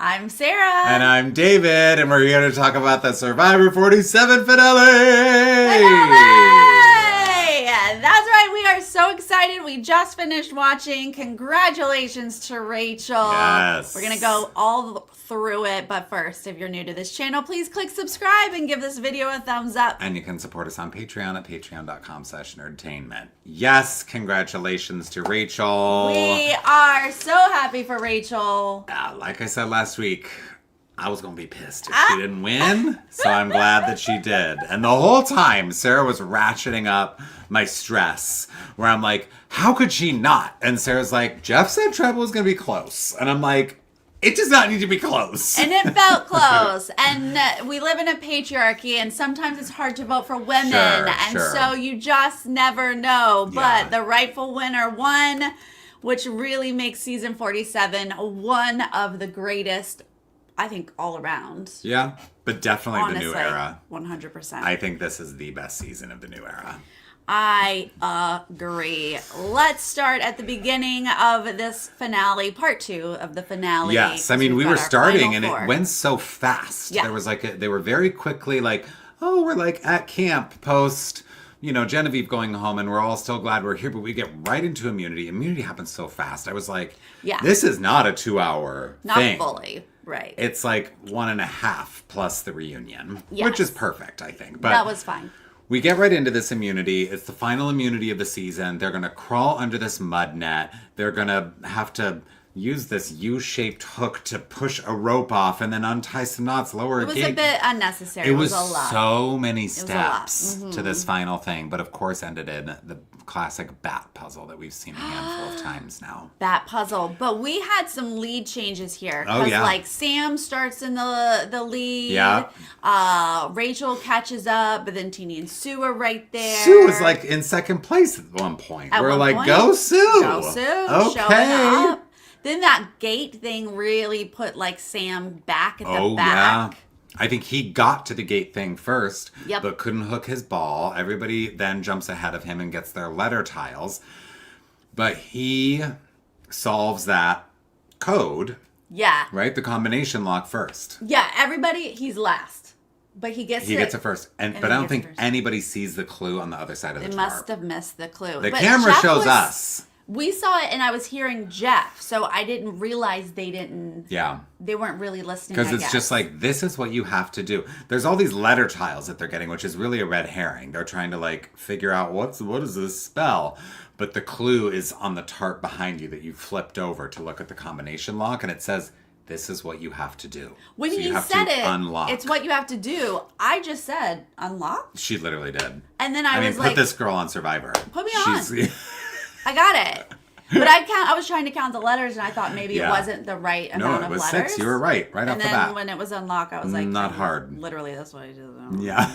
I'm Sarah. And I'm David, and we're here to talk about the Survivor 47 finale! That's right, we are so excited. We just finished watching. Congratulations to Rachel. Yes. We're going to go all through it, but first, if you're new to this channel, please click subscribe and give this video a thumbs up. And you can support us on Patreon at patreon.com/Nerdtainment. Yes, congratulations to Rachel. We are so happy for Rachel. Like I said last week, I was going to be pissed if she didn't win, so I'm glad that she did. And the whole time, Sarah was ratcheting up my stress, where I'm like, how could she not? And Sarah's like, Jeff said Treble was going to be close. And I'm like, it does not need to be close. And it felt close. And we live in a patriarchy, and sometimes it's hard to vote for women. So you just never know. But the rightful winner won, which really makes season 47 one of the greatest, I think, all around. Yeah, but definitely honestly, the new era. 100%. I think this is the best season of the new era. I agree. Let's start at the beginning of this finale, part 2 of the finale. Yes, I mean, we were starting and it went so fast. Yeah. There was they were very quickly like, oh, we're like at camp post, Genevieve going home, and we're all still glad we're here, but we get right into immunity. Immunity happens so fast. I was like, this is not a 2-hour thing. Not fully. Right. It's like 1.5 plus the reunion, which is perfect, I think. But that was fine. We get right into this immunity. It's the final immunity of the season. They're going to crawl under this mud net. They're going to have to use this U-shaped hook to push a rope off and then untie some knots, lower a gate. It was a bit unnecessary. It was a lot. So many steps to this final thing, but of course ended in the classic bat puzzle that we've seen a handful of times now. Bat puzzle. But we had some lead changes here. Oh, yeah. Like Sam starts in the lead. Yeah. Rachel catches up, but then Teenie and Sue are right there. Sue was like in second place at one point. We're like, go Sue. Go Sue. Okay. Showing up. Then that gate thing really put like Sam back at the back. Yeah. I think he got to the gate thing first, but couldn't hook his ball. Everybody then jumps ahead of him and gets their letter tiles. But he solves that code. Yeah. Right? The combination lock first. Yeah, everybody, he's last. But he gets it first. But I don't think anybody sees the clue on the other side of the tarp. They must have missed the clue. The camera shows us. We saw it, and I was hearing Jeff, so I didn't realize they didn't. Yeah. They weren't really listening. Because it's just like, this is what you have to do. There's all these letter tiles that they're getting, which is really a red herring. They're trying to figure out what does this spell. But the clue is on the tarp behind you that you flipped over to look at the combination lock, and it says, this is what you have to do. When he said it, unlock. It's what you have to do. I just said, unlock? She literally did. And then I was like, put this girl on Survivor. Put me on. I got it. But I was trying to count the letters, and I thought maybe it wasn't the right amount of letters. No, it was 6. You were right off the bat. And then when it was unlock, I was like... Not hard. Literally, that's what I did. Yeah.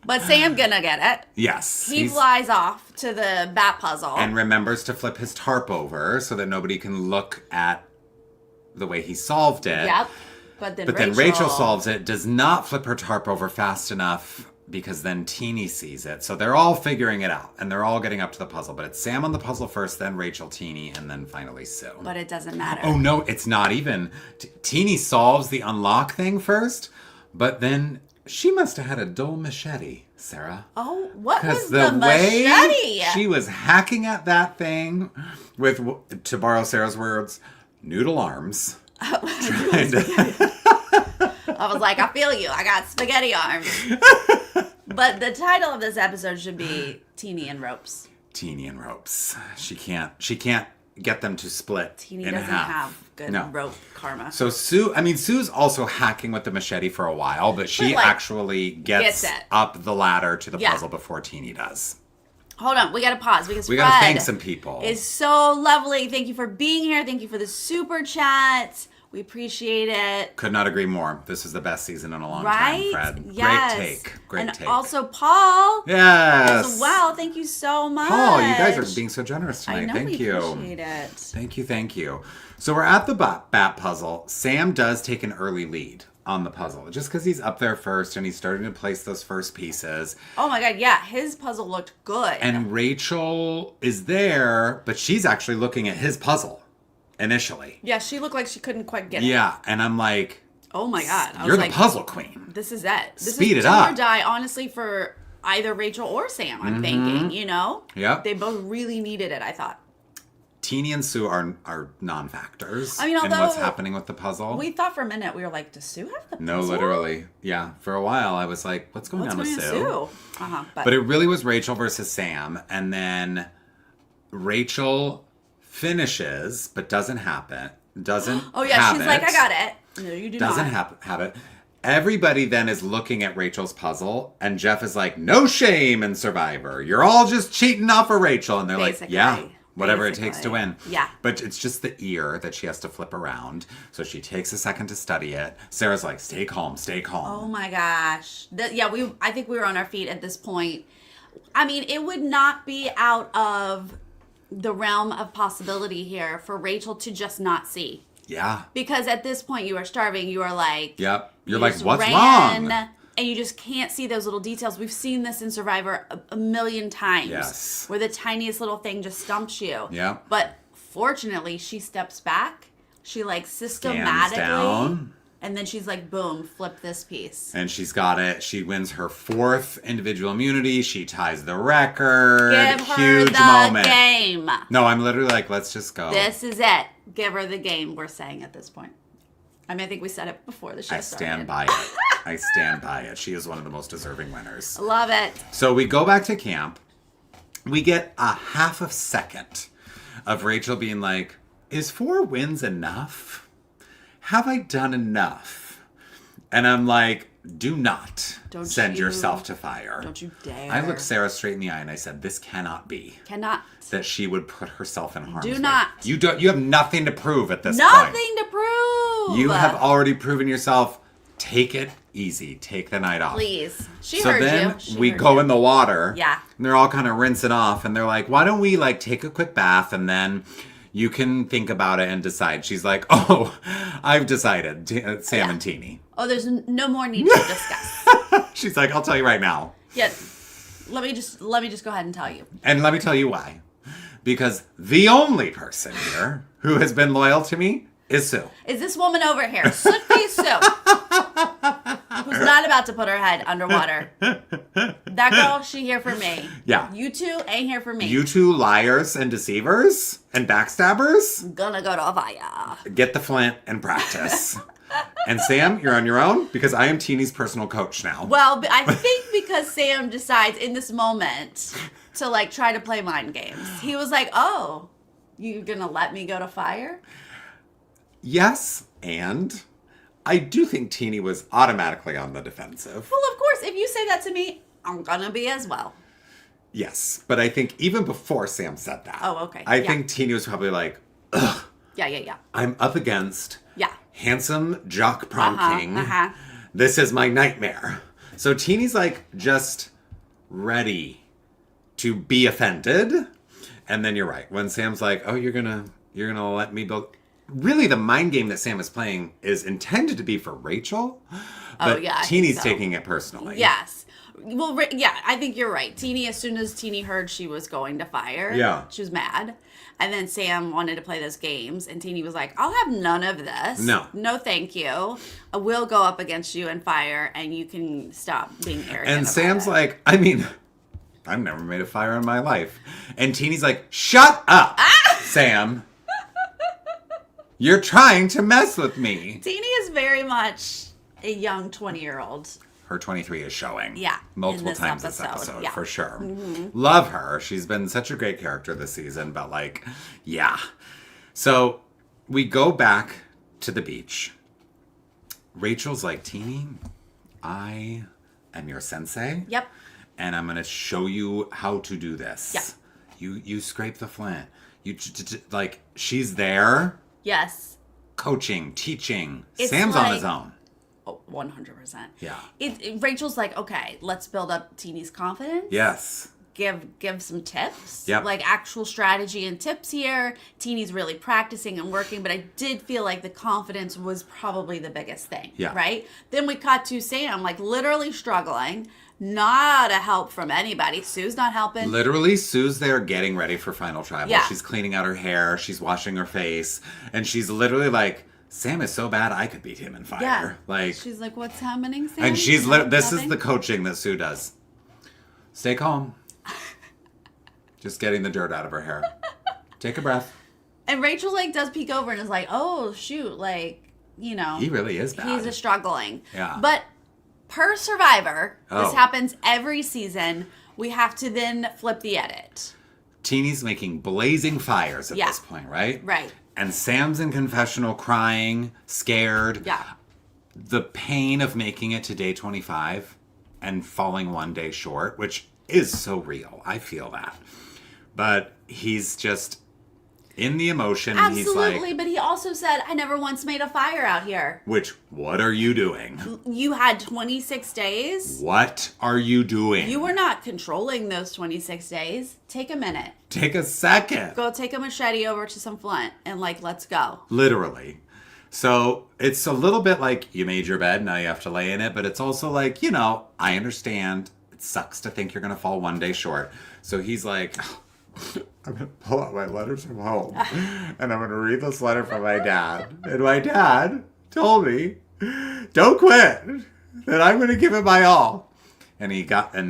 But Sam gonna get it. Yes. He flies off to the bat puzzle. And remembers to flip his tarp over so that nobody can look at the way he solved it. Yep. But then Rachel solves it, does not flip her tarp over fast enough... because then Teenie sees it. So they're all figuring it out, and they're all getting up to the puzzle. But it's Sam on the puzzle first, then Rachel, Teenie, and then finally Sue. But it doesn't matter. Oh, no, it's not even. Teenie solves the unlock thing first, but then she must have had a dull machete, Sarah. Oh, what was the machete? Way she was hacking at that thing with, to borrow Sarah's words, noodle arms. I was like, I feel you. I got spaghetti arms. But the title of this episode should be Teenie and Ropes. Teenie and Ropes. She can't get them to split Teenie in doesn't half. have good rope karma. So Sue's also hacking with the machete for a while, but she actually gets up the ladder to the puzzle before Teenie does. Hold on, we gotta pause because we gotta thank some people. Is so lovely. Thank you for being here. Thank you for the super chat. We appreciate it. Could not agree more. This is the best season in a long time, Fred. Yes. Great take. Great take. And also Paul. Yes. As well. Thank you so much. Paul, you guys are being so generous tonight. I know, thank you. Appreciate it. Thank you. So we're at the bat puzzle. Sam does take an early lead on the puzzle, just because he's up there first and he's starting to place those first pieces. Oh my god, yeah, his puzzle looked good. And Rachel is there, but she's actually looking at his puzzle. initially. Yeah, she looked like she couldn't quite get it. Yeah, and I'm like, oh my God. You're the puzzle queen. This is it. Speed is it up. Do or die, honestly, for either Rachel or Sam, I'm thinking, you know? Yep. They both really needed it, I thought. Teeny and Sue are non-factors I mean, in what's happening with the puzzle. We thought for a minute, we were like, does Sue have the puzzle? No, literally. Yeah, for a while I was like, what's going on with Sue? But it really was Rachel versus Sam, and then Rachel finishes, but doesn't happen. Oh yeah, she's like, I got it. No, you do doesn't not. have it. Everybody then is looking at Rachel's puzzle, and Jeff is like, no shame in Survivor. You're all just cheating off of Rachel. And they're like, yeah, whatever it takes to win. Yeah. But it's just the ear that she has to flip around. So she takes a second to study it. Sarah's like, stay calm, stay calm. Oh my gosh. I think we were on our feet at this point. I mean, it would not be out of the realm of possibility here for Rachel to just not see. Yeah. Because at this point you are starving. You are like... Yep. You're like, what's wrong? And you just can't see those little details. We've seen this in Survivor a million times. Yes. Where the tiniest little thing just stumps you. Yeah. But fortunately, she steps back. She like systematically... Scans down. And then she's like, boom, flip this piece. And she's got it. She wins her 4th individual immunity. She ties the record. Give her Huge the moment. game. No, I'm literally like, let's just go. This is it. Give her the game, we're saying at this point. I mean, I think we said it before the show started. I stand by it. I stand by it. She is one of the most deserving winners. Love it. So we go back to camp. We get a half a second of Rachel being like, is 4 wins enough? Have I done enough? And I'm like, do not send yourself to fire. Don't you dare. I looked Sarah straight in the eye and I said, this cannot be. Cannot. That she would put herself in harm's way. Do not. You have nothing to prove at this point. Nothing to prove. You have already proven yourself. Take it easy. Take the night off. Please. She heard you. So then we go in the water. Yeah. And they're all kind of rinsing off. And they're like, why don't we like take a quick bath and then you can think about it and decide. She's like, oh, I've decided. Sam and Teeny. Oh, there's no more need to discuss. She's like, I'll tell you right now. Yeah. Let me just go ahead and tell you. And let me tell you why. Because the only person here who has been loyal to me is Sue. Is this woman over here, Soot-Face Sue, who's not about to put her head underwater. That girl, she here for me. Yeah. You two ain't here for me. You two liars and deceivers and backstabbers. Gonna go to fire. Get the flint and practice. And Sam, you're on your own because I am Teeny's personal coach now. Well, I think because Sam decides in this moment to like try to play mind games. He was like, oh, you gonna let me go to fire? Yes, and I do think Teeny was automatically on the defensive. Well, of course, if you say that to me, I'm gonna be as well. Yes, but I think even before Sam said that. Oh, okay. I think Teeny was probably like, ugh. Yeah. I'm up against Yeah. handsome jock prom king. Uh-huh. This is my nightmare. So Teeny's like just ready to be offended. And then you're right. When Sam's like, oh, you're gonna let me build. Really, the mind game that Sam is playing is intended to be for Rachel. But Teeny's taking it personally. Yes. Well, yeah, I think you're right. Teeny, as soon as Teeny heard she was going to fire, she was mad. And then Sam wanted to play those games, and Teeny was like, I'll have none of this. No, thank you. I will go up against you and fire, and you can stop being arrogant. And Sam's like, I mean, I've never made a fire in my life. And Teeny's like, shut up, Sam. You're trying to mess with me. Teeny is very much a young 20-year-old. Her 23 is showing. Yeah. Multiple times this episode, for sure. Mm-hmm. Love her. She's been such a great character this season, but like, yeah. So we go back to the beach. Rachel's like, Teeny, I am your sensei. Yep. And I'm going to show you how to do this. Yeah. You scrape the flint. Like, she's there. Yes. Coaching, teaching. It's Sam's like, on his own. Oh, 100%. Yeah. Rachel's like, okay, let's build up Teeny's confidence. Yes. Give some tips. Yep. Like actual strategy and tips here. Teeny's really practicing and working, but I did feel like the confidence was probably the biggest thing. Yeah. Right? Then we cut to Sam, like literally struggling. Not a help from anybody. Sue's not helping. Literally, Sue's there getting ready for final tribal. Yeah. She's cleaning out her hair. She's washing her face. And she's literally like, Sam is so bad, I could beat him in fire. Yeah. Like, she's like, what's happening, Sam? and she's this is the coaching that Sue does. Stay calm. Just getting the dirt out of her hair. Take a breath. And Rachel, like, does peek over and is like, oh, shoot, like, you know. He really is bad. He's struggling. Yeah. But per Survivor, this Oh. happens every season, we have to then flip the edit. Teeny's making blazing fires at this point, right? Right. And Sam's in confessional crying, scared. Yeah. The pain of making it to day 25 and falling one day short, which is so real. I feel that. But he's just in the emotion. And Absolutely, he's like, but he also said, I never once made a fire out here. what are you doing? You had 26 days. What are you doing? You were not controlling those 26 days. Take a minute. Take a second. Go take a machete over to some flint and, like, let's go. Literally. So it's a little bit like you made your bed, now you have to lay in it. But it's also like, you know, I understand. It sucks to think you're going to fall one day short. So he's like, I'm going to pull out my letters from home. And I'm going to read this letter from my dad. And my dad told me, don't quit. That I'm going to give it my all. And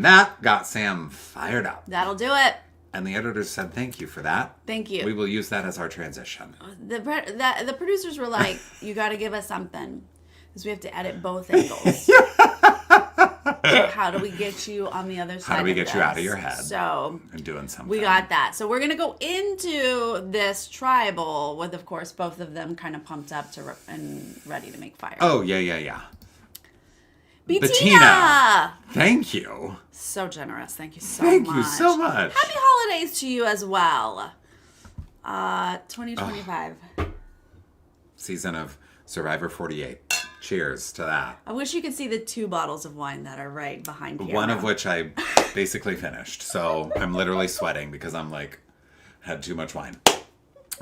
that got Sam fired up. That'll do it. And the editor said, thank you for that. Thank you. We will use that as our transition. The producers were like, you got to give us something. Because we have to edit both angles. So how do we get you on the other side? How do we of get this? you out of your head? So and doing something. we got that. So we're going to go into this tribal with, of course, both of them kind of pumped up and ready to make fire. Oh, yeah. Bettina! Thank you. So generous. Thank you so Thank much. you so much. Happy holidays to you as well. 2025. Season of Survivor 48. Cheers to that. I wish you could see the 2 bottles of wine that are right behind you. One of which I basically finished. So I'm literally sweating because I'm like, had too much wine.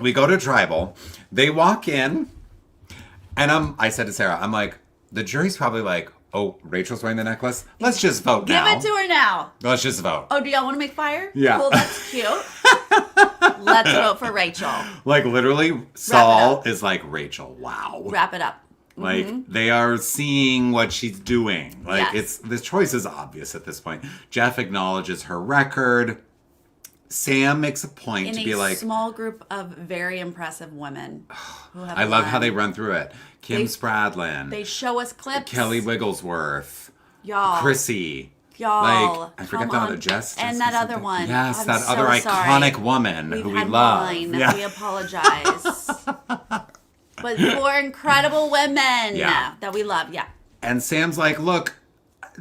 We go to tribal. They walk in. And I said to Sarah, I'm like, the jury's probably like, oh, Rachel's wearing the necklace? Let's just vote now. Give it to her now. Let's just vote. Oh, do y'all want to make fire? Yeah. Cool, that's cute. Let's vote for Rachel. Like, literally, Saul is like, Rachel, wow. Wrap it up. Like, they are seeing what she's doing. Like, Yes. the choice is obvious at this point. Jeff acknowledges her record. Sam makes a point In to be a like, small group of very impressive women. Who have I love how won. they run through it. Kim Spradlin, They show us clips. Kelly Wigglesworth, Y'all. Chrissy. Y'all. Like, I forget come that other on. Jess. And Jessica that other something. one. Yes, I'm that so other sorry. iconic woman We've who we had love. wine. Yeah. We apologize. But 4 incredible women that we love. Yeah. And Sam's like, look,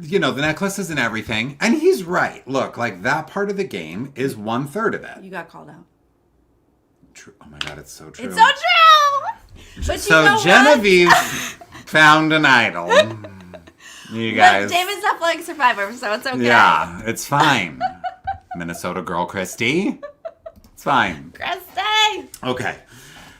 you know, the necklace isn't everything. And he's right. Look, like, that part of the game is 1/3 of it. You got called out. True. Oh my God, it's so true. It's so true. But So you know Genevieve found an idol. You guys. But David's not playing Survivor, so it's okay. Yeah, it's fine. Minnesota girl Christy. It's fine. Christy! Okay.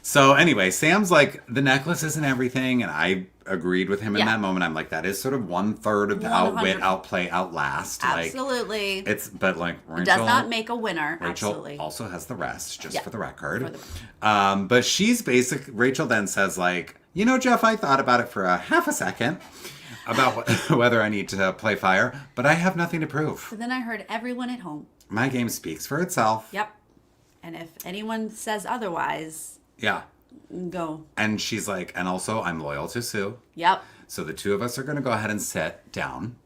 So anyway, Sam's like, the necklace isn't everything, and I agreed with him in that moment. I'm like, that is sort of 1/3 of the 100. outwit, outplay, outlast. Absolutely. Like, but like Rachel, It does not make a winner. Rachel Absolutely. also has the rest, just for the record. For the But she's Rachel then says like, you know, Jeff, I thought about it for a half a second about whether I need to play fire, but I have nothing to prove. But then I heard everyone at home. My game speaks for itself. Yep. And if anyone says otherwise, Yeah. go. And she's like, and also I'm loyal to Sue. Yep. So the 2 of us are going to go ahead and sit down.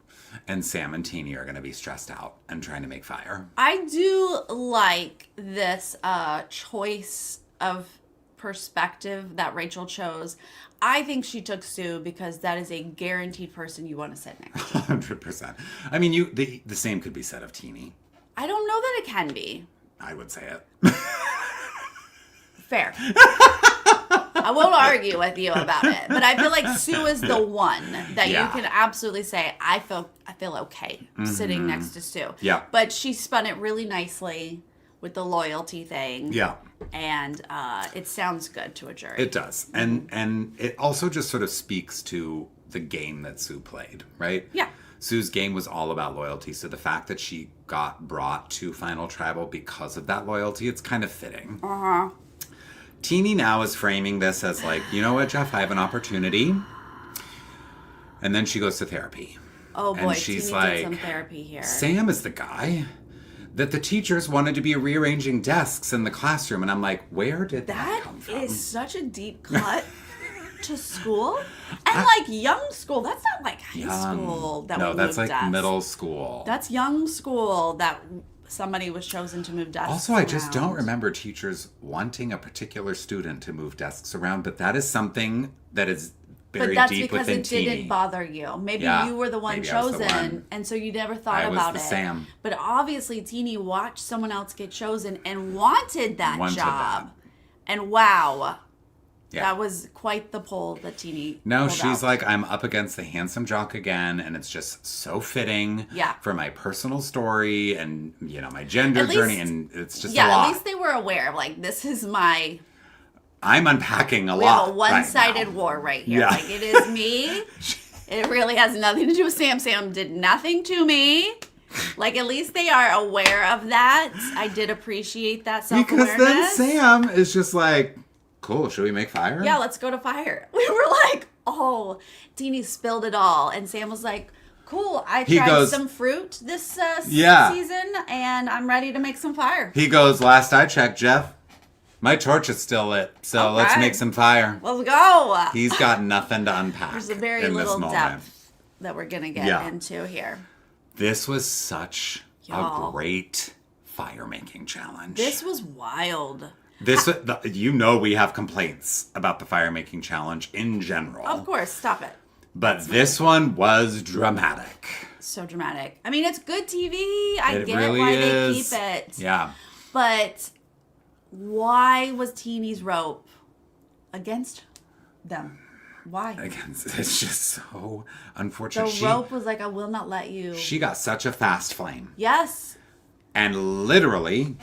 And Sam and Teeny are going to be stressed out and trying to make fire. I do like this choice of perspective that Rachel chose. I think she took Sue because that is a guaranteed person you want to sit next to. 100%. I mean, the same could be said of Teeny. I don't know that it can be. I would say it. Fair. I won't argue with you about it, but I feel like Sue is the one that you can absolutely say, I feel okay sitting next to Sue. Yeah. But she spun it really nicely with the loyalty thing. Yeah. And it sounds good to a jury. It does. And it also just sort of speaks to the game that Sue played, right? Yeah. Sue's game was all about loyalty. So the fact that she got brought to Final Tribal because of that loyalty, it's kind of fitting. Uh-huh. Teenie now is framing this as like, you know what, Jeff, I have an opportunity. And then she goes to therapy. Oh boy, and she's Teenie like, did some therapy here. Sam is the guy that the teachers wanted to be rearranging desks in the classroom. And I'm like, where did that come from? That is such a deep cut to school. And like young school, that's not like high school that No, we that's moved like desks. middle school. That's young school that somebody was chosen to move desks Also, I just around. don't remember teachers wanting a particular student to move desks around, but that is something that is But buried that's deep because within it didn't Teenie. bother you. Maybe Yeah, you were the one maybe I was the chosen, one. and so you never thought I was about the it. Sam. But obviously, Teenie watched someone else get chosen and wanted that Wanted job. that. And wow, Yeah. that was quite the pull that Teenie No, pulled she's out. like, I'm up against the handsome jock again, and it's just so fitting Yeah. for my personal story and, you know, my gender At journey, least- and it's just a yeah, lot. at least they were aware of like, this is my... I'm unpacking a We lot have a one-sided right now. war right here. Yeah. Like, it is me. It really has nothing to do with Sam. Sam did nothing to me. Like, at least they are aware of that. I did appreciate that self-awareness. Because then Sam is just like, cool, should we make fire? Yeah, let's go to fire. We were like, oh, Teenie spilled it all. And Sam was like, cool, I He tried goes- some fruit this Yeah. season, and I'm ready to make some fire. He goes, last I checked, Jeff, my torch is still lit, so let's Okay. make some fire. Let's go. He's got nothing to unpack. There's a very in little this moment. depth that we're going to get Yeah. into here. This was such Y'all. a great fire making challenge. This was wild. You know, we have complaints about the fire making challenge in general. Of course, stop it. But this one was dramatic. So dramatic. I mean, it's good TV. I It get really why is. they keep it. Yeah. But why was Teenie's rope against them? Why? Again, it's just so The unfortunate. rope was like, I will not let you. She got such a fast flame. Yes. And literally,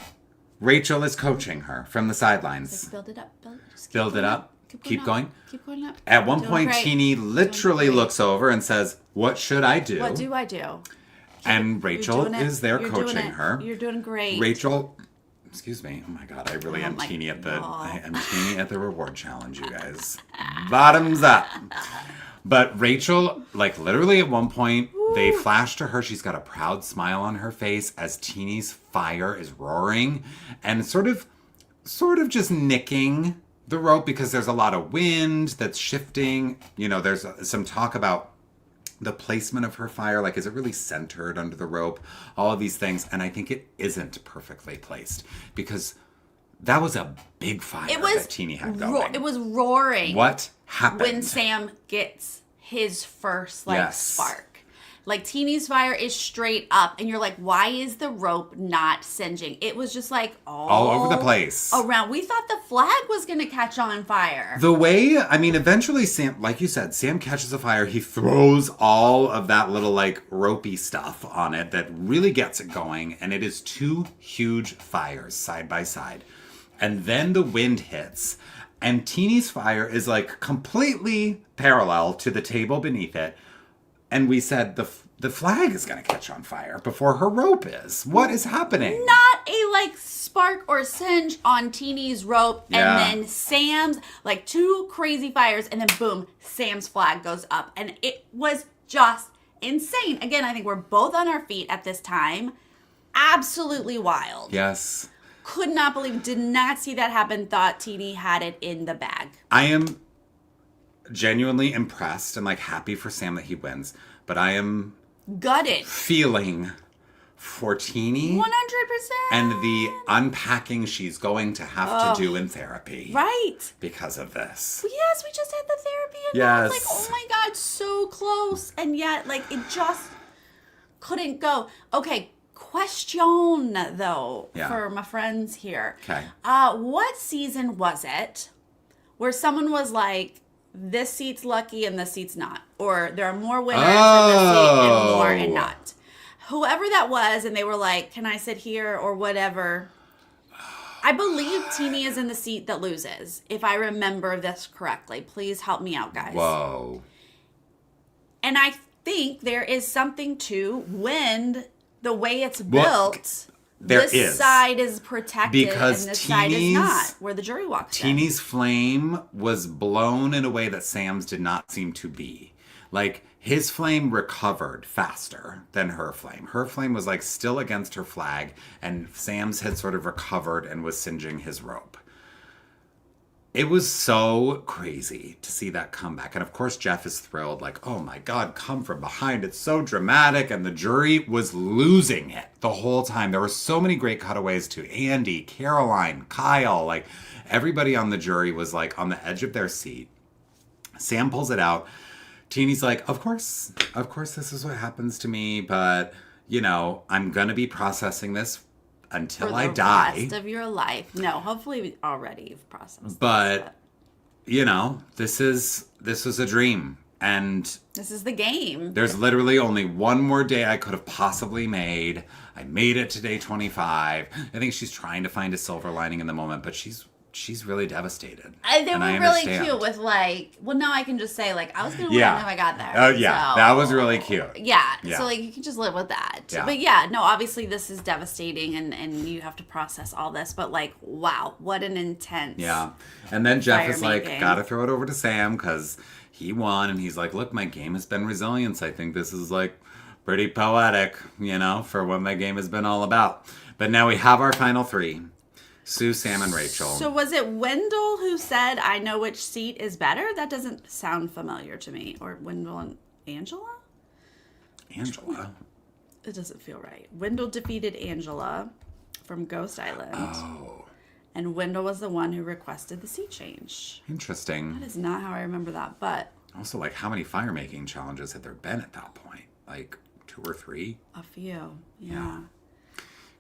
Rachel is coaching her from the sidelines. Just build it up. Just keep Build going it up. Keep up. going. Keep going up. At one Doing point, great. Teenie literally Doing great. looks over and says, "What should I do?" What do I do? And You're Rachel doing it. is there You're doing coaching it. her. You're doing great. Rachel, excuse me. Oh my god, I really Oh am my teeny at the God. I am teeny at the reward challenge, you guys. Bottoms up. But Rachel, like literally at one point, they flash to her. She's got a proud smile on her face as Teenie's fire is roaring and sort of just nicking the rope because there's a lot of wind that's shifting. You know, there's some talk about the placement of her fire, like is it really centered under the rope, all of these things, and I think it isn't perfectly placed because that was a big fire that Teenie had going. It was roaring. What happened when Sam gets his first Yes. spark? Like Teenie's fire is straight up, and you're like, why is the rope not singeing? It was just like all over the place around. We thought the flag was gonna catch on fire. the way, I mean, eventually Sam, like you said, Sam catches a fire. He throws all of that little like ropey stuff on it that really gets it going, and it is two huge fires side by side. And then the wind hits, and Teenie's fire is like completely parallel to the table beneath it. And we said the flag is going to catch on fire before her rope is. What is happening? Not a spark or singe on Teenie's rope, Yeah. and then Sam's two crazy fires, and then boom, Sam's flag goes up, and it was just insane. Again, I think we're both on our feet at this time. Absolutely wild. Yes. Could not believe, did not see that happen. Thought Teenie had it in the bag. I am genuinely impressed and happy for Sam that he wins, but I am Gutted. feeling for Teenie 100%. and the unpacking she's going to have to do in therapy. Right. Because of this. Yes, we just had the therapy, and I was like, Yes. oh my God, so close. And yet, it just couldn't go. Okay, question, though, Yeah. for my friends here. Okay. What season was it where someone was like, this seat's lucky and this seat's not? Or there are more winners in this seat and more and not? Whoever that was, and they were like, can I sit here or whatever? I believe Teenie is in the seat that loses, if I remember this correctly. Please help me out, guys. Whoa. And think there is something to wind the way it's built. This side is protected because and this side is not, where the jury walks in. Teeny's flame was blown in a way that Sam's did not seem to be. Like, his flame recovered faster than her flame. Her flame was, like, still against her flag, and Sam's had sort of recovered and was singeing his rope. It was so crazy to see that comeback. And of course, Jeff is thrilled, like, oh my God, come from behind. It's so dramatic. And the jury was losing it the whole time. There were so many great cutaways to Andy, Caroline, Kyle. Like, everybody on the jury was, like, on the edge of their seat. Sam pulls it out. Teeny's like, of course, this is what happens to me. But, you know, I'm going to be processing this until I die. For the rest of your life. No, hopefully already you've processed but you know, this was a dream, and this is the game. There's literally only one more day I could have possibly made. I made it to day 25. I think she's trying to find a silver lining in the moment, but she's really devastated. They were really cute with, like, well, now I can just say, like, I was going to win if I got there. Oh, yeah. So, that was really cute. Yeah. So, like, you can just live with that. Yeah. But, yeah, no, obviously this is devastating and you have to process all this. But, like, wow, what an intense. Yeah. And then Jeff is like, got to throw it over to Sam because he won. And he's like, look, my game has been resilience. I think this is, like, pretty poetic, you know, for what my game has been all about. But now we have our final three. Sue, Sam, and Rachel. So was it Wendell who said, I know which seat is better? That doesn't sound familiar to me. Or Wendell and Angela? Angela? It doesn't feel right. Wendell defeated Angela from Ghost Island. Oh. And Wendell was the one who requested the seat change. Interesting. That is not how I remember that, but... Also, like, how many firemaking challenges had there been at that point? Like, 2 or 3? A few, yeah.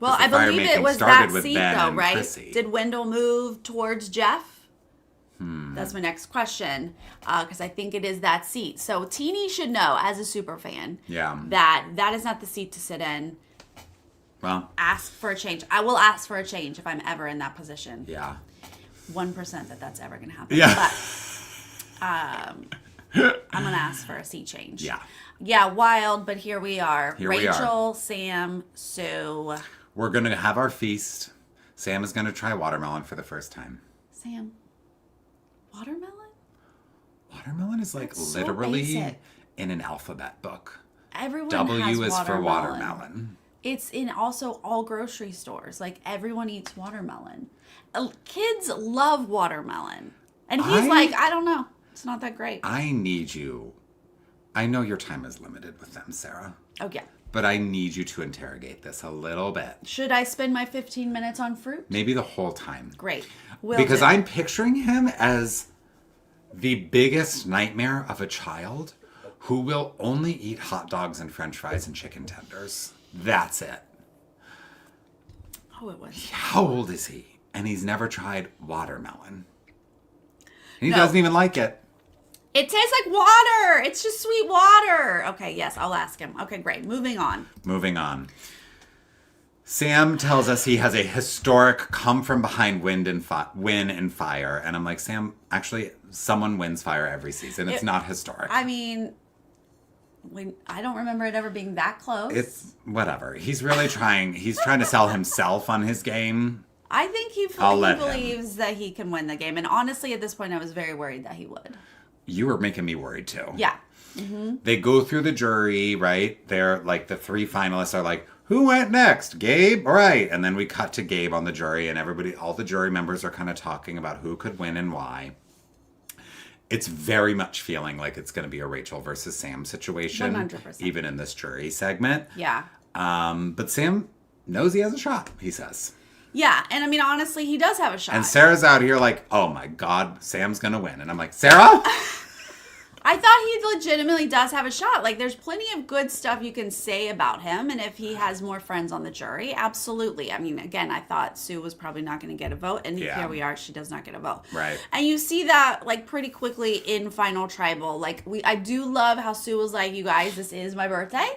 Well, I believe it was that seat, though, right? Chrissy. Did Wendell move towards Jeff? That's my next question, because I think it is that seat. So Teeny should know, as a super fan, that is not the seat to sit in. Well, ask for a change. I will ask for a change if I'm ever in that position. Yeah. 1% that's ever going to happen. Yeah. But I'm going to ask for a seat change. Yeah. Yeah, wild, but here we are. Rachel, Sam, Sue. We're going to have our feast. Sam is going to try watermelon for the first time. Sam, watermelon? Watermelon is like That's literally so basic. In an alphabet book. Everyone W has is watermelon. for watermelon. It's in also all grocery stores. Like, everyone eats watermelon. Kids love watermelon. And he's like, I don't know. It's not that great. I need you. I know your time is limited with them, Sarah. Oh, yeah. But I need you to interrogate this a little bit. Should I spend my 15 minutes on fruit? Maybe the whole time. Great. Because I'm picturing him as the biggest nightmare of a child who will only eat hot dogs and french fries and chicken tenders. That's it. Oh, it was. How old is he? And he's never tried watermelon. And he doesn't even like it. It tastes like water. It's just sweet water. Okay, yes, I'll ask him. Okay, great. Moving on. Sam tells us he has a historic come from behind win and fire. And I'm like, Sam, actually, someone wins fire every season. It's not historic. I mean, I don't remember it ever being that close. It's whatever. He's really trying. He's trying to sell himself on his game. I think he believes that he can win the game. And honestly, at this point, I was very worried that he would. You were making me worried, too. Yeah. Mm-hmm. They go through the jury, right? They're like, the 3 finalists are like, who went next? Gabe? All right. And then we cut to Gabe on the jury, and all the jury members are kind of talking about who could win and why. It's very much feeling like it's going to be a Rachel versus Sam situation. 100%. Even in this jury segment. Yeah. But Sam knows he has a shot, he says. Yeah, and I mean, honestly, he does have a shot. And Sarah's out here like, oh my God, Sam's going to win. And I'm like, Sarah? I thought he legitimately does have a shot. Like, there's plenty of good stuff you can say about him. And if he has more friends on the jury, absolutely. I mean, again, I thought Sue was probably not going to get a vote. And here we are. She does not get a vote. Right. And you see that, like, pretty quickly in Final Tribal. Like, I do love how Sue was like, you guys, this is my birthday.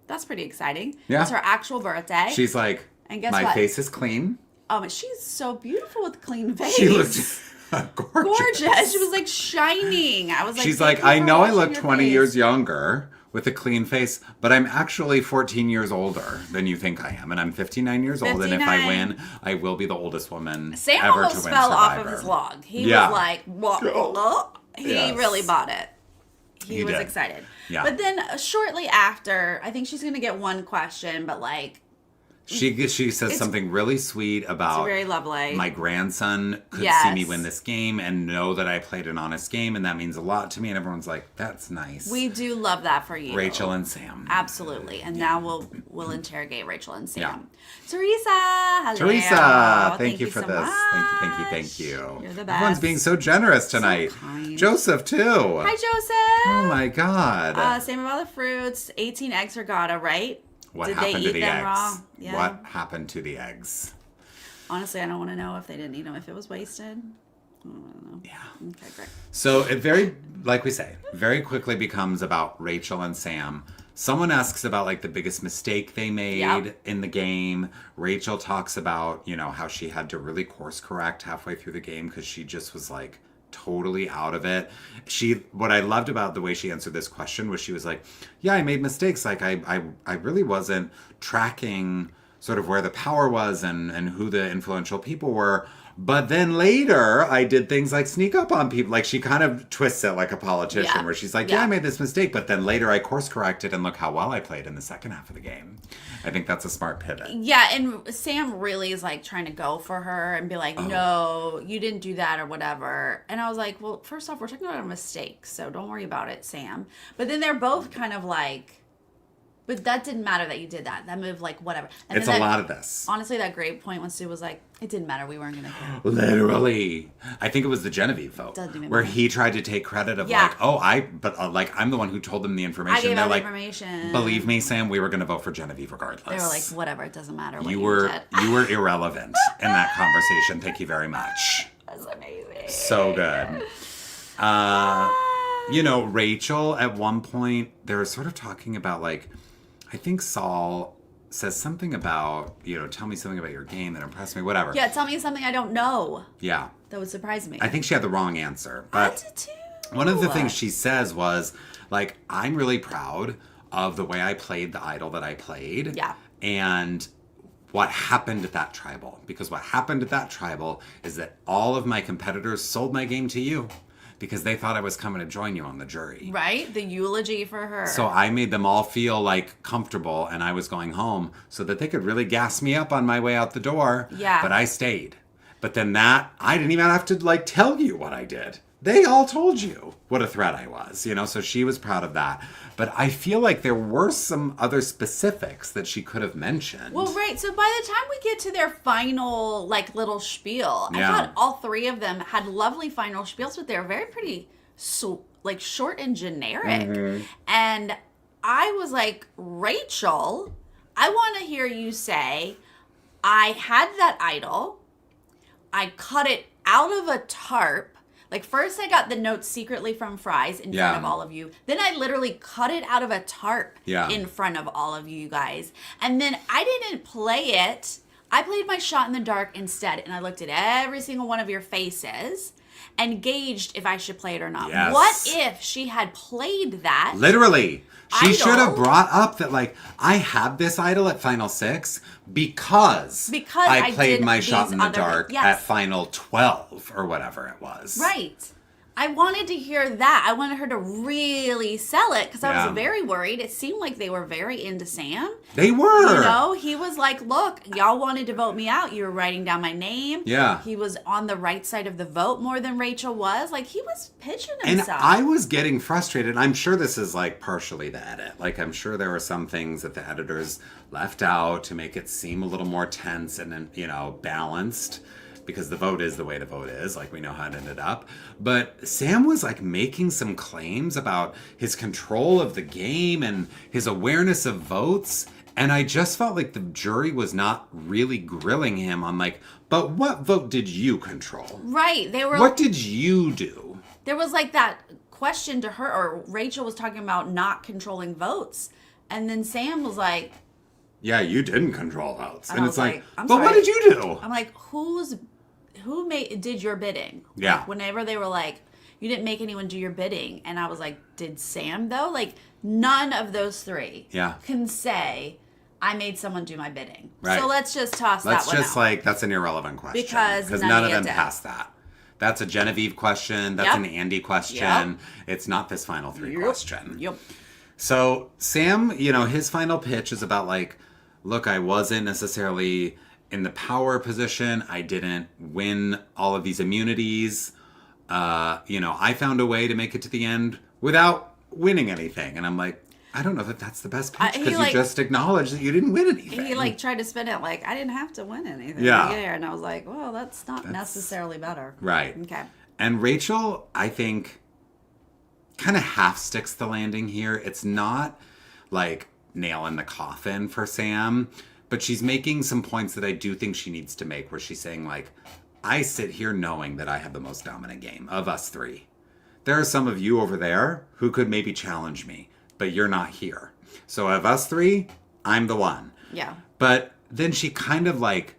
That's pretty exciting. Yeah. It's her actual birthday. She's like, and guess my what? face is clean. She's so beautiful with a clean face. She looked gorgeous. Gorgeous. She was like shining. I was like, she's like, I know I look 20 years younger with a clean face, but I'm actually 14 years older than you think I am, and I'm 59 years old, and if I win, I will be the oldest woman Sam ever almost to win fell Survivor. off of his log. He was like, what? He really bought it. He was excited. Yeah. But then shortly after, I think she's going to get one question, but like... She says something really sweet about it's very lovely. My grandson could see me win this game and know that I played an honest game, and that means a lot to me. And everyone's like, "That's nice." We do love that for you, Rachel and Sam. Absolutely. And now we'll interrogate Rachel and Sam. Yeah. Teresa, hello. Teresa, thank you for so this. Much. Thank you. You're the best. Everyone's being so generous tonight. So kind. Joseph too. Hi, Joseph. Oh my God. Same about the fruits. 18 eggs regatta, right? What Did happened they to eat the them eggs? raw? Yeah. What happened to the eggs? Honestly, I don't want to know if they didn't eat them, if it was wasted. I don't know. Yeah. Okay, great. So it like we say, very quickly becomes about Rachel and Sam. Someone asks about like the biggest mistake they made in the game. Rachel talks about, you know, how she had to really course correct halfway through the game because she just was like totally out of it. What I loved about the way she answered this question was she was like, yeah, I made mistakes. Like I really wasn't tracking sort of where the power was and who the influential people were. But then later I did things like sneak up on people. Like she kind of twists it like a politician where she's like, yeah, I made this mistake. But then later I course corrected and look how well I played in the second half of the game. I think that's a smart pivot. Yeah, and Sam really is like trying to go for her and be like, no, you didn't do that or whatever. And I was like, well, first off, we're talking about a mistake, so don't worry about it, Sam. But then they're both kind of like, but that didn't matter that you did that. That move, like, whatever. And it's a lot of this. Honestly, that great point when Sue was like, it didn't matter. We weren't going to care. Literally. I think it was the Genevieve vote. Where he tried to take credit of like, I'm the one who told them the information. I gave They're out like, information. Believe me, Sam, we were going to vote for Genevieve regardless. They were like, whatever. It doesn't matter what you were irrelevant in that conversation. Thank you very much. That's amazing. So good. You know, Rachel, at one point, they were sort of talking about like, I think Saul says something about, you know, tell me something about your game that impressed me, whatever. Yeah, tell me something I don't know. Yeah. That would surprise me. I think she had the wrong answer. But I did too. One of the things she says was, like, I'm really proud of the way I played the idol that I played. Yeah. And what happened at that tribal. Because what happened at that tribal is that all of my competitors sold my game to you. Because they thought I was coming to join you on the jury. Right? The eulogy for her. So I made them all feel like comfortable and I was going home so that they could really gas me up on my way out the door. Yeah. But I stayed. But then I didn't even have to like tell you what I did. They all told you what a threat I was, you know, so she was proud of that. But I feel like there were some other specifics that she could have mentioned. Well, right. So by the time we get to their final, like, little spiel, I thought all three of them had lovely final spiels, but they were very pretty, like, short and generic. Mm-hmm. And I was like, Rachel, I want to hear you say, I had that idol, I cut it out of a tarp. Like, first I got the notes secretly from Fry's in front of all of you. Then I literally cut it out of a tarp in front of all of you guys. And then I didn't play it. I played my shot in the dark instead. And I looked at every single one of your faces and gauged if I should play it or not. Yes. What if she had played that? Literally. She idol, should have brought up that, like, I had this idol at Final 6 because I played my shot in the dark at Final 12 or whatever it was. Right. I wanted to hear that. I wanted her to really sell it because I was very worried. It seemed like they were very into Sam. They were. You know, he was like, look, y'all wanted to vote me out. You were writing down my name. Yeah. He was on the right side of the vote more than Rachel was. Like, he was pitching himself. And I was getting frustrated. I'm sure this is, like, partially the edit. Like, I'm sure there were some things that the editors left out to make it seem a little more tense and, you know, balanced. Because the vote is the way the vote is, like we know how it ended up. But Sam was like making some claims about his control of the game and his awareness of votes. And I just felt like the jury was not really grilling him on like, but what vote did you control? Right. They were. What did you do? There was like that question to her, or Rachel was talking about not controlling votes. And then Sam was like, yeah, you didn't control votes. And it's like, but what did you do? I'm like, who did your bidding? Yeah. Like, whenever they were like, you didn't make anyone do your bidding. And I was like, did Sam though? Like none of those three can say I made someone do my bidding. Right. So let's just toss that one out. That's an irrelevant question. Because none of them passed that. That's a Genevieve question. That's an Andy question. Yep. It's not this final three question. Yep. So Sam, his final pitch is about like, look, I wasn't necessarily in the power position. I didn't win all of these immunities. I found a way to make it to the end without winning anything. And I'm like, I don't know that that's the best pitch because you just acknowledged that you didn't win anything. He tried to spin it like I didn't have to win anything. Yeah. And I was like, well, that's not necessarily better. Right. Okay. And Rachel, I think, kind of half sticks the landing here. It's not like nail in the coffin for Sam, but she's making some points that I do think she needs to make where she's saying like, I sit here knowing that I have the most dominant game of us three. There are some of you over there who could maybe challenge me, but you're not here. So of us three, I'm the one. Yeah. But then she kind of like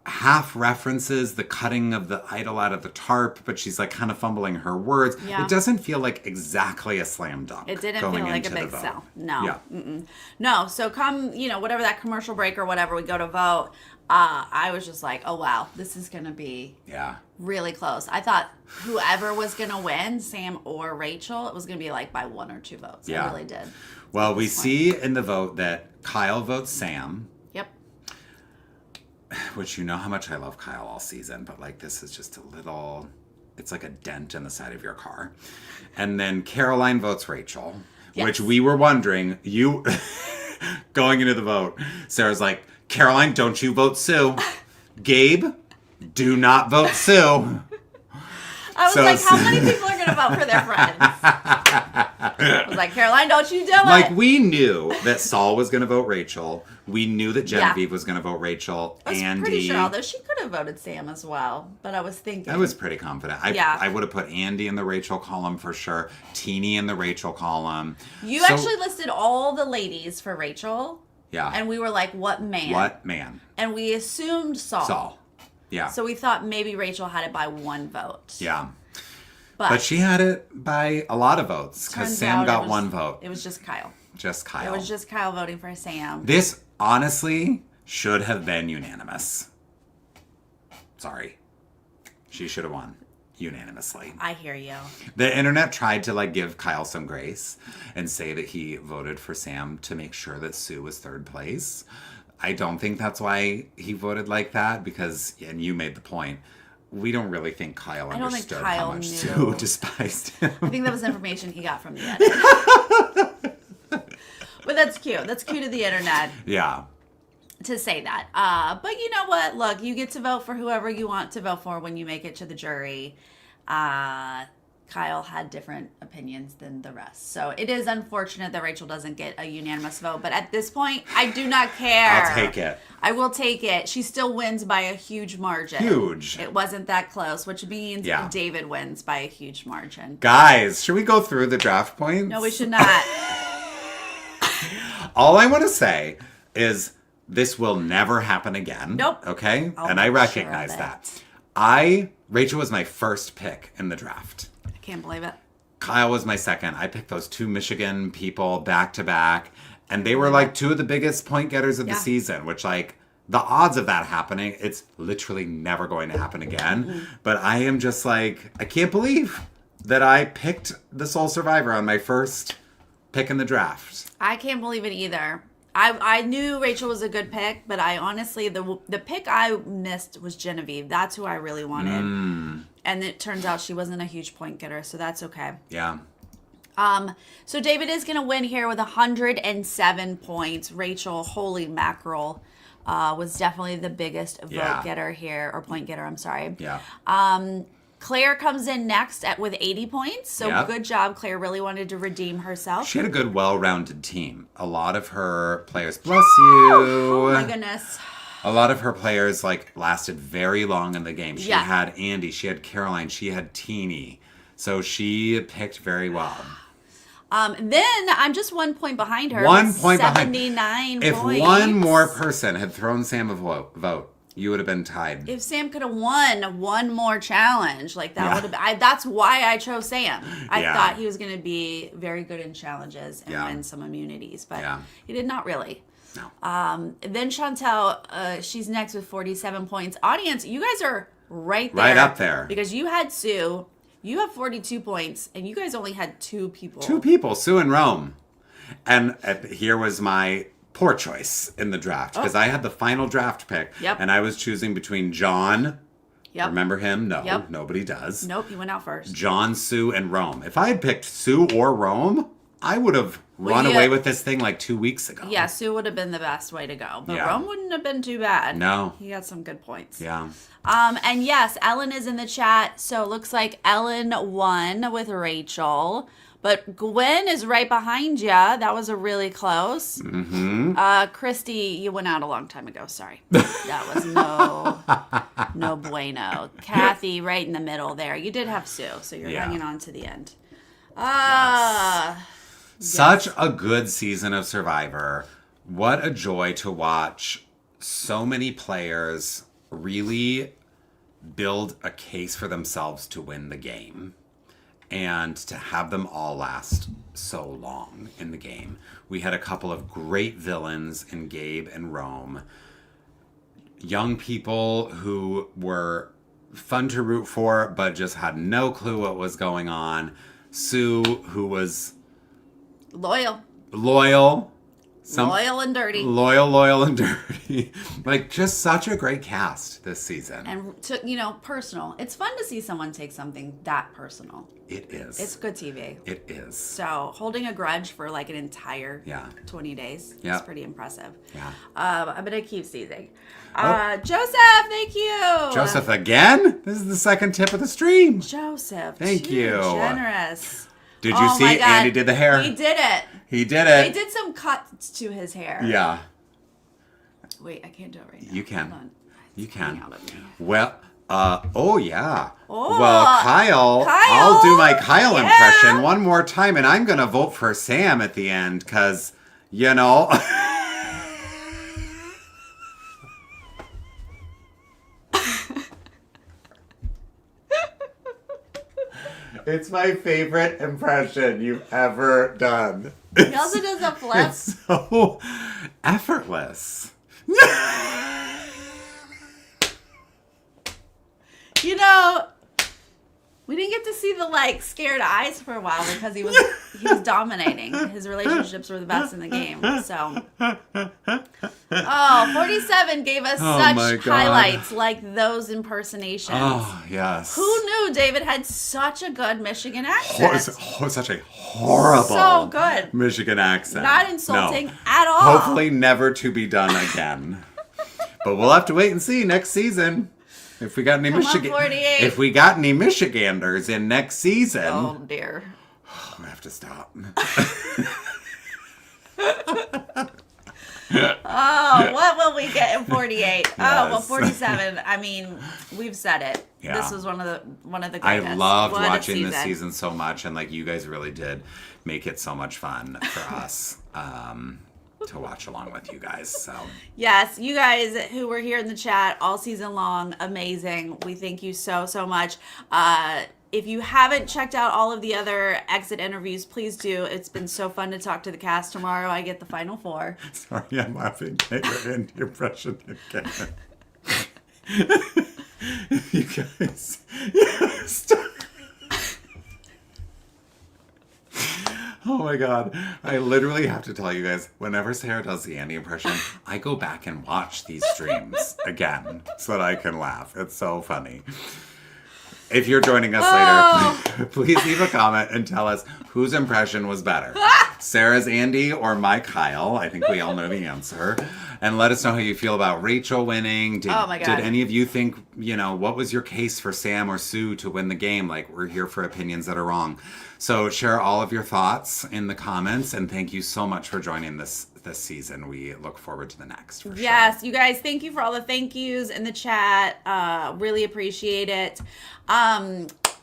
half references the cutting of the idol out of the tarp, but she's like kind of fumbling her words. Yeah. It doesn't feel like exactly a slam dunk. It didn't feel like a big sell. No. Yeah. No. So come, whatever that commercial break or whatever, we go to vote. I was just like, oh wow, this is going to be really close. I thought whoever was going to win, Sam or Rachel, it was going to be like by 1 or 2 votes. Yeah. I really did. Well, we see in the vote that Kyle votes Sam. Yep. Which how much I love Kyle all season, but like this is just a little, it's like a dent in the side of your car. And then Caroline votes Rachel, which we were wondering, going into the vote, Sarah's like, Caroline, don't you vote Sue. Gabe, do not vote Sue. I was like, how many people are going to vote for their friends? I was like, Caroline, don't you do it. Like, we knew that Saul was going to vote Rachel. We knew that Genevieve was going to vote Rachel. I was pretty sure, although she could have voted Sam as well. But I was thinking. I was pretty confident. I would have put Andy in the Rachel column for sure. Teeny in the Rachel column. You actually listed all the ladies for Rachel. Yeah. And we were like, what man? What man? And we assumed Saul. Yeah. So we thought maybe Rachel had it by 1 vote. Yeah. But she had it by a lot of votes because Sam got 1 vote. It was just Kyle. Just Kyle. It was just Kyle voting for Sam. This, honestly, should have been unanimous. Sorry. She should have won unanimously. I hear you. The internet tried to give Kyle some grace and say that he voted for Sam to make sure that Sue was 3rd place. I don't think that's why he voted like that because, and you made the point, we don't really think Kyle understood how much Sue despised him. I think that was information he got from the edit. But that's cute. That's cute of the internet. Yeah. To say that. But you know what? Look, you get to vote for whoever you want to vote for when you make it to the jury. Kyle had different opinions than the rest. So it is unfortunate that Rachel doesn't get a unanimous vote. But at this point, I do not care. I'll take it. I will take it. She still wins by a huge margin. Huge. It wasn't that close, which means David wins by a huge margin. Guys, should we go through the draft points? No, we should not. All I want to say is this will never happen again. Nope. Okay? And I recognize that. Rachel was my first pick in the draft. I can't believe it. Kyle was my second. I picked those 2 Michigan people back to back. And they were 2 of the biggest point getters of the season, which the odds of that happening, it's literally never going to happen again. Mm-hmm. But I am just I can't believe that I picked the Sole Survivor on my first pick in the draft. I can't believe it either. I knew Rachel was a good pick, but I honestly, the pick I missed was Genevieve. That's who I really wanted. And it turns out she wasn't a huge point getter, so that's okay. Yeah. So David is going to win here with 107 points. Rachel, holy mackerel, was definitely the biggest vote getter here, or point getter, I'm sorry. Yeah. Claire comes in next with 80 points. So good job. Claire really wanted to redeem herself. She had a good, well-rounded team. A lot of her players, bless you. Oh my goodness. A lot of her players lasted very long in the game. She had Andy, she had Caroline, she had Teeny. So she picked very well. Then I'm just 1 point behind her. 1 point behind. 79 if points. One more person had thrown Sam a vote, you would have been tied. If Sam could have won one more challenge, like that would have been, that's why I chose Sam. I thought he was going to be very good in challenges and win some immunities, but he did not really. No. Then Chantel, she's next with 47 points. Audience, you guys are right there. Right up there. Because you had Sue, you have 42 points, and you guys only had 2 people. 2 people, Sue and Rome. And here was my poor choice in the draft, because I had the final draft pick, and I was choosing between John. Remember him? No, nobody does. Nope, he went out first. John, Sue, and Rome. If I had picked Sue or Rome, I would have run away with this thing like 2 weeks ago. Yeah, Sue would have been the best way to go. But Rome wouldn't have been too bad. No. He had some good points. Yeah. And yes, Ellen is in the chat. So it looks like Ellen won with Rachel. But Gwen is right behind you. That was a really close. Mm-hmm. Christy, you went out a long time ago. Sorry. That was no bueno. Kathy, right in the middle there. You did have Sue, so you're hanging on to the end. Such a good season of Survivor. What a joy to watch so many players really build a case for themselves to win the game. And to have them all last so long in the game. We had a couple of great villains in Gabe and Rome. Young people who were fun to root for, but just had no clue what was going on. Sue, who was loyal. Loyal and dirty. Loyal and dirty. Like, just such a great cast this season. And, personal. It's fun to see someone take something that personal. It is. It's good TV. It is. So, holding a grudge for like an entire 20 days is pretty impressive. Yeah. I'm going to keep seizing. Joseph, thank you. Joseph again? This is the second tip of the stream. Joseph, thank you. Generous. Did you see Andy did the hair? He did it. He did it. They did some cuts to his hair. Yeah. Wait, I can't do it right now. You can. Hold on. You can. Out of me. Well, yeah. Oh, well, Kyle, I'll do my Kyle impression one more time, and I'm going to vote for Sam at the end, because, It's my favorite impression you've ever done. He also does a flip. It's so effortless. We didn't get to see the scared eyes for a while because he was dominating. His relationships were the best in the game. So 47 gave us such highlights like those impersonations. Oh, yes. Who knew David had such a good Michigan accent? Such a horrible so good Michigan accent. Not insulting at all. Hopefully never to be done again. But we'll have to wait and see next season. If we got any If we got any Michiganders in next season. Oh dear. I have to stop. What will we get in 48? Yes. Oh, well, 47. I mean, we've said it. Yeah. This was one of the greatest. I loved watching this season so much, and you guys really did make it so much fun for us. To watch along with you guys. So yes, you guys who were here in the chat all season long, amazing. We thank you so much. If you haven't checked out all of the other exit interviews, please do. It's been so fun to talk to the cast. Tomorrow I get the final 4. Sorry, I'm laughing at your Andy impression again. You guys, stop. Oh my God. I literally have to tell you guys, whenever Sarah does the Andy impression, I go back and watch these streams again so that I can laugh. It's so funny. If you're joining us later, please leave a comment and tell us whose impression was better. Sarah's Andy or my Kyle. I think we all know the answer. And let us know how you feel about Rachel winning. Did any of you think, what was your case for Sam or Sue to win the game? We're here for opinions that are wrong. So share all of your thoughts in the comments. And thank you so much for joining this season. We look forward to the next. Yes, you guys, thank you for all the thank yous in the chat. Really appreciate it.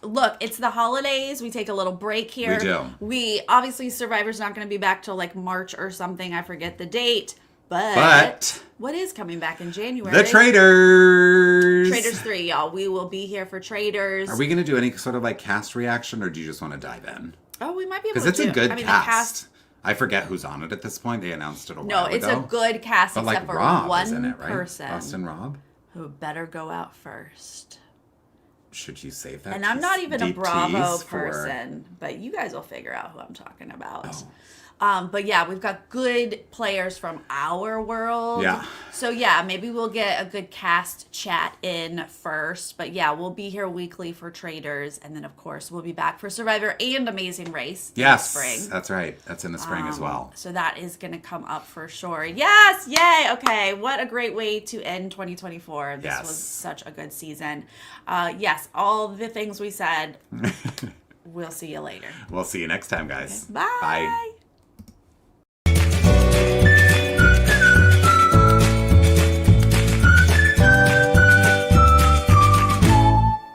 Look, it's the holidays. We take a little break here. We do. We obviously Survivor's not going to be back till March or something. I forget the date. But what is coming back in January? The Traitors. Traitors 3, y'all. We will be here for Traitors. Are we going to do any sort of like cast reaction, or do you just want to dive in? Oh, we might be able to. Because it's a good cast. I forget who's on it at this point. They announced it a while ago. No, it's a good cast, but except like for Rob, one isn't it, right? person. Austin Rob? Who better go out first. Should you save that? And I'm not even a Bravo for... person, but you guys will figure out who I'm talking about. Oh. But yeah, we've got good players from our world. Yeah. So yeah, maybe we'll get a good cast chat in first. But yeah, we'll be here weekly for Traitors. And then, of course, we'll be back for Survivor and Amazing Race in the spring. That's right. That's in the spring as well. So that is going to come up for sure. Yes! Yay! Okay, what a great way to end 2024. This was such a good season. Yes, all the things we said. We'll see you later. We'll see you next time, guys. Okay. Bye. Bye.